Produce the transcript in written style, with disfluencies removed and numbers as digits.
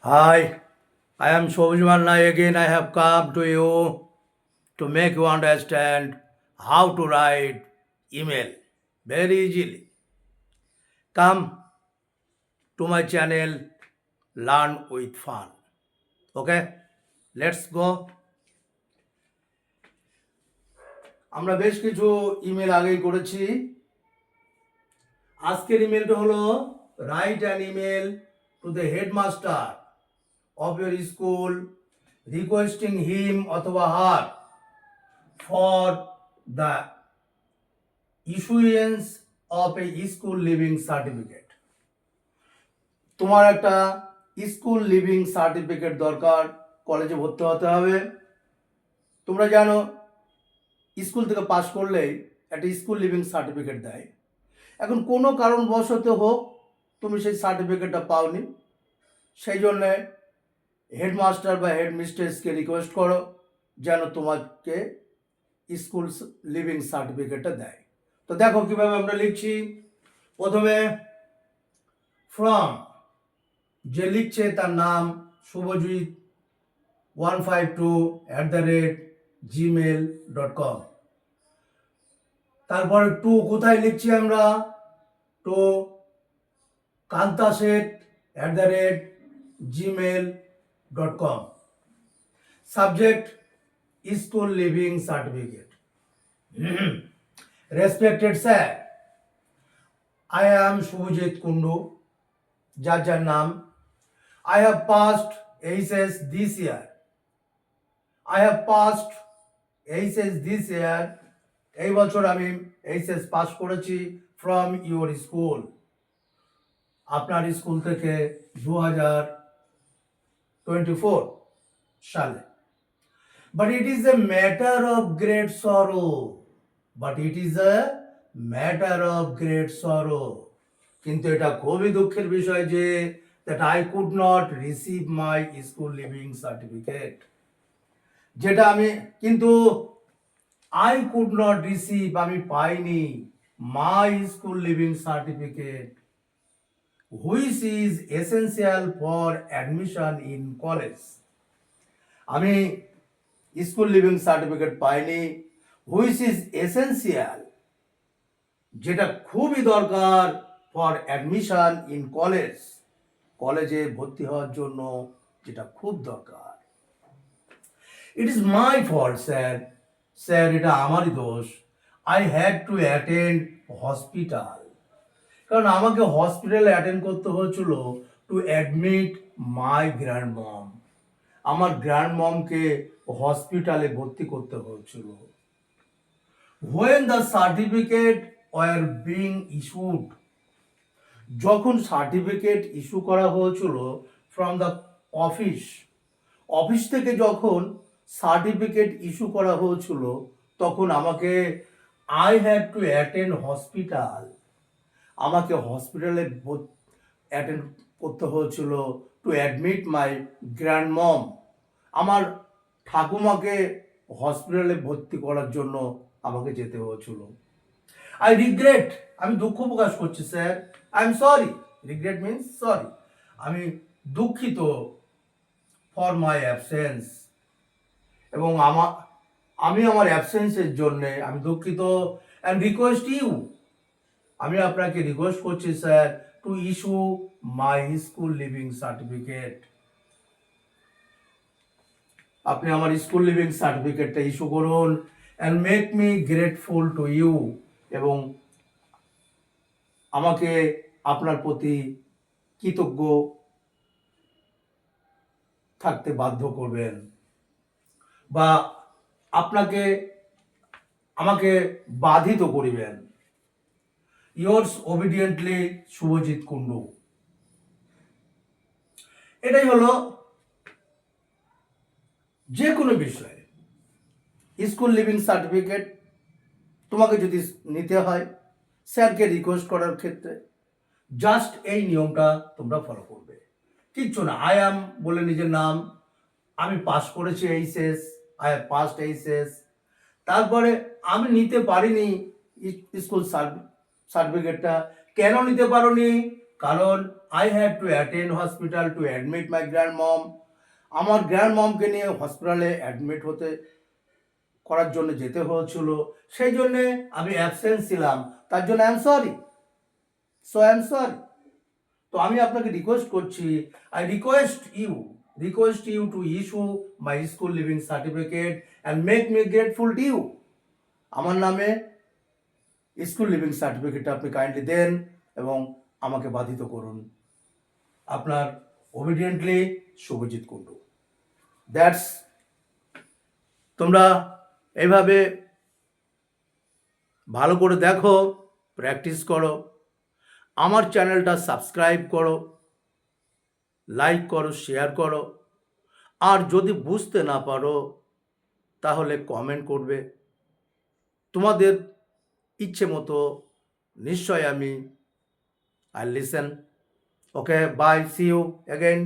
Hi, I am Shobhijman Nai. Again, I have come to you to make you understand how to write email very easily. Come to my channel, Learn with Fun. Okay, let's go. আমরা বেশ কিছু email আগেই করেছি। আজকের ইমেলটা হলো write an email to the headmaster of your school requesting him অথবা হার for the issuance of a school living certificate. তোমার একটা স্কুল লিভিং সার্টিফিকেট দরকার, কলেজে ভর্তি হতে হবে। তোমরা জানো স্কুল থেকে পাশ করলেই একটা স্কুল লিভিং সার্টিফিকেট দেয়। এখন কোনো কারণবশত হোক তুমি সেই সার্টিফিকেটটা পাওনি, সেই জন্যে হেডমাস্টার বা হেডমিস্ট্রেসকে রিকোয়েস্ট করো যেন তোমাকে স্কুল লিভিং সার্টিফিকেটটা দেয়। তো দেখো কিভাবে আমরা লিখছি। প্রথমে ফ্রম, যে লিখছে তার নাম শুভজিৎ 152@gmail.com। তারপরে টু কোথায় লিখছি আমরা, to kantaset@gmail.com। Subject school leaving certificate. Respected sir, I am Shubhajit Kundu, যার নাম। I have passed HS this year. এই বছর আমি HS পাস করেছি from your school, আপনার স্কুল থেকে 2024 সালে। But it is a matter of great sorrow. কিন্তু এটা খুবই দুঃখের বিষয় যে that I could not receive my school living certificate. যেটা আমি কিন্তু I could not receive, আমি পাইনি my school living certificate, which is essential for admission in college. আমি স্কুল লিভিং সার্টিফিকেট পাইনি, হুইচ ইজ এসেন্সিয়াল, যেটা খুবই দরকার ফর অ্যাডমিশন ইন কলেজ, কলেজে ভর্তি হওয়ার জন্য যেটা খুব দরকার। It is my fault sir, এটা আমারই দোষ। I had to attend hospital, কারণ আমাকে হসপিটালে অ্যাটেন্ড করতে হয়েছিল two admit my grand mom, আমার গ্র্যান্ড মমকে হসপিটালে ভর্তি করতে হয়েছিল। When the certificate were being issued, যখন সার্টিফিকেট ইস্যু করা হয়েছিল ফ্রম দ্য অফিস থেকে যখন সার্টিফিকেট ইস্যু করা হয়েছিল তখন আমাকে I had to attend hospital, আমাকে হসপিটালে অ্যাটেন্ড করতে হয়েছিল two admit my grand mom, আমার ঠাকুমাকে হসপিটালে ভর্তি করার জন্য আমাকে যেতে হয়েছিল। আই রিগ্রেট, আমি দুঃখ প্রকাশ করছি sir. I am sorry, regret means sorry, আমি দুঃখিত ফর মাই অ্যাবসেন্স, এবং আমি আমার অ্যাবসেন্সের জন্যে আমি দুঃখিত। অ্যান্ড রিকোয়েস্ট ইউ, আমি আপনাকে রিকোয়েস্ট করছি sir to issue my school leaving certificate, আপনি আমার স্কুল লিভিং সার্টিফিকেটটা ইস্যু করুন। And make me grateful to you, এবং আমাকে আপনার প্রতি কৃতজ্ঞ থাকতে বাধ্য করবেন, বা আমাকে বাধিত করিবেন। Yours obediently Subhajit Kundu. এটাই হলো যে কোনো বিষয়ে স্কুল লিভিং সার্টিফিকেট তোমাকে যদি নিতে হয় স্যারকে রিকোয়েস্ট করার ক্ষেত্রে জাস্ট এই নিয়মটা তোমরা ফলো করবে, কিচ্ছু না। আই অ্যাম বলে নিজের নাম, আমি পাস করেছি HS, I have passed HS. তারপরে আমি নিতে পারিনি স্কুল সার্টিফিকেটটা, কেন নিতে পারোনি, কারণ I had to attend hospital to admit my grand mom. আমার গ্র্যান্ড মমকে নিয়ে হসপিটালে অ্যাডমিট করার জন্য যেতে হয়েছিল, সেই জন্যে আমি অ্যাবসেন্ট ছিলাম, তার জন্য I am sorry. I am sorry. তো আমি আপনাকে রিকোয়েস্ট করছি, I request you to issue my school leaving certificate and make me grateful to you. আমার নামে স্কুল লিভিং সার্টিফিকেটটা আপনি কাইন্ডলি দেন এবং আমাকে বাধিত করুন। আপনার ওবিডিয়েন্টলি শুভজিৎ কুণ্ডু। দ্যাটস, তোমরা এইভাবে ভালো করে দেখো, প্র্যাকটিস করো, আমার চ্যানেলটা সাবস্ক্রাইব করো, লাইক করো, শেয়ার করো, আর যদি বুঝতে না পারো তাহলে কমেন্ট করবে। তোমাদের ইচ্ছে মতো নিশ্চয় আমি I listen. Okay, bye, see you again.